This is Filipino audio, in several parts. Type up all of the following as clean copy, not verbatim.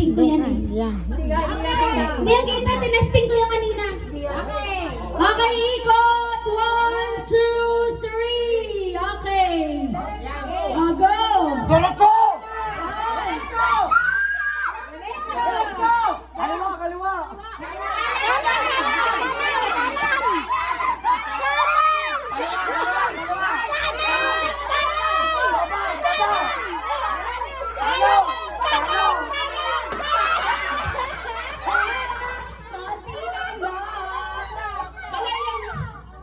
tinesting ko yan eh. Yan. Hindi yung kita, tinesting ko yung kanina. Okay, ikot! 1, 2, 3! Okay! Go! Diretso! Okay. Kaliwa, kaliwa!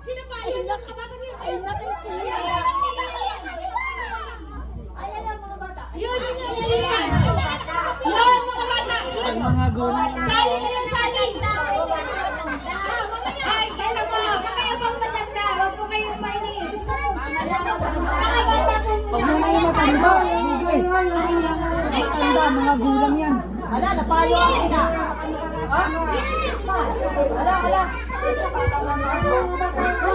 Sino pa? Ayun lang, kabatang yun. Ayun lang, yun, mga bata. Ang mga gulay. Sali kayo, sali. Ay, kaya po, kaya pang matanda, wag po kayong mainis. Mga bata pong Pag mo na yung matanda, hindi. Matanda, mga gulang yan. Ala, napayo ako na. Ha? Ala, ala.